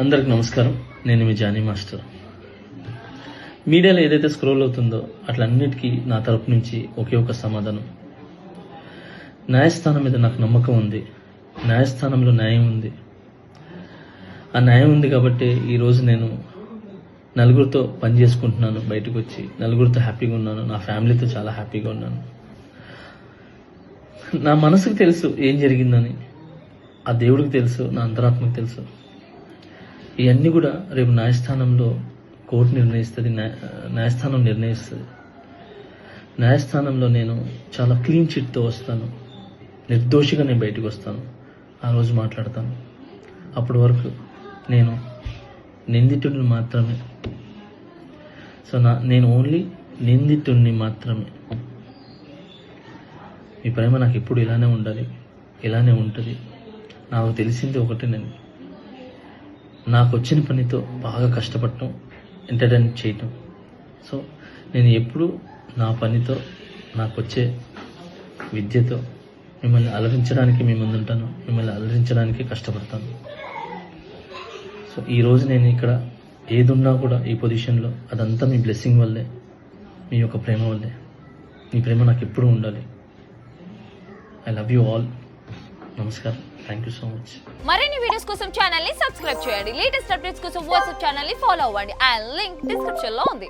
అందరికి నమస్కారం. నేను మీ జానీ మాస్టర్. మీడియాలో ఏదైతే స్క్రోల్ అవుతుందో అట్లన్నిటికీ నా తరపు నుంచి ఒకే ఒక సమాధానం. న్యాయస్థానం మీద నాకు నమ్మకం ఉంది. న్యాయస్థానంలో న్యాయం ఉంది. ఆ న్యాయం ఉంది కాబట్టి ఈరోజు నేను నలుగురితో పని చేసుకుంటున్నాను. బయటకు వచ్చి నలుగురితో హ్యాపీగా ఉన్నాను. నా ఫ్యామిలీతో చాలా హ్యాపీగా ఉన్నాను. నా మనసుకు తెలుసు ఏం జరిగిందని, ఆ దేవుడికి తెలుసు, నా అంతరాత్మకు తెలుసు. ఇవన్నీ కూడా రేపు న్యాయస్థానంలో కోర్టు నిర్ణయిస్తుంది, న్యాయస్థానం నిర్ణయిస్తుంది. న్యాయస్థానంలో నేను చాలా క్లీన్ చిట్తో వస్తాను. నిర్దోషిగా నేను బయటకు వస్తాను. ఆ రోజు మాట్లాడతాను. అప్పటి వరకు నేను నిందితుడిని మాత్రమే. సో నేను ఓన్లీ నిందితుడిని మాత్రమే. మీ ప్రేమ నాకు ఎప్పుడు ఇలానే ఉండాలి, ఇలానే ఉంటుంది. నాకు తెలిసింది ఒకటేనండి, నాకు వచ్చిన పనితో బాగా కష్టపడటం, ఎంటర్టైన్ చేయటం. సో నేను ఎప్పుడు నా పనితో, నాకు వచ్చే విద్యతో మిమ్మల్ని అలరించడానికి మీ ముందుంటాను. మిమ్మల్ని అలరించడానికి కష్టపడతాను. సో ఈరోజు నేను ఇక్కడ ఏదున్నా కూడా ఈ పొజిషన్లో అదంతా మీ బ్లెస్సింగ్ వల్లే, మీ యొక్క ప్రేమ వల్లే. మీ ప్రేమ నాకు ఎప్పుడూ ఉండాలి. I love you all. నమస్కారం. Thank you so much. మరిన్ని వీడియోస్ కోసం ఛానల్ ని సబ్స్క్రైబ్ చేయండి. లేటెస్ట్ అప్డేట్స్ కోసం వాట్సాప్ ఛానల్ ని ఫాలో అవ్వండి. ఆ లింక్ డిస్క్రిప్షన్ లో ఉంది.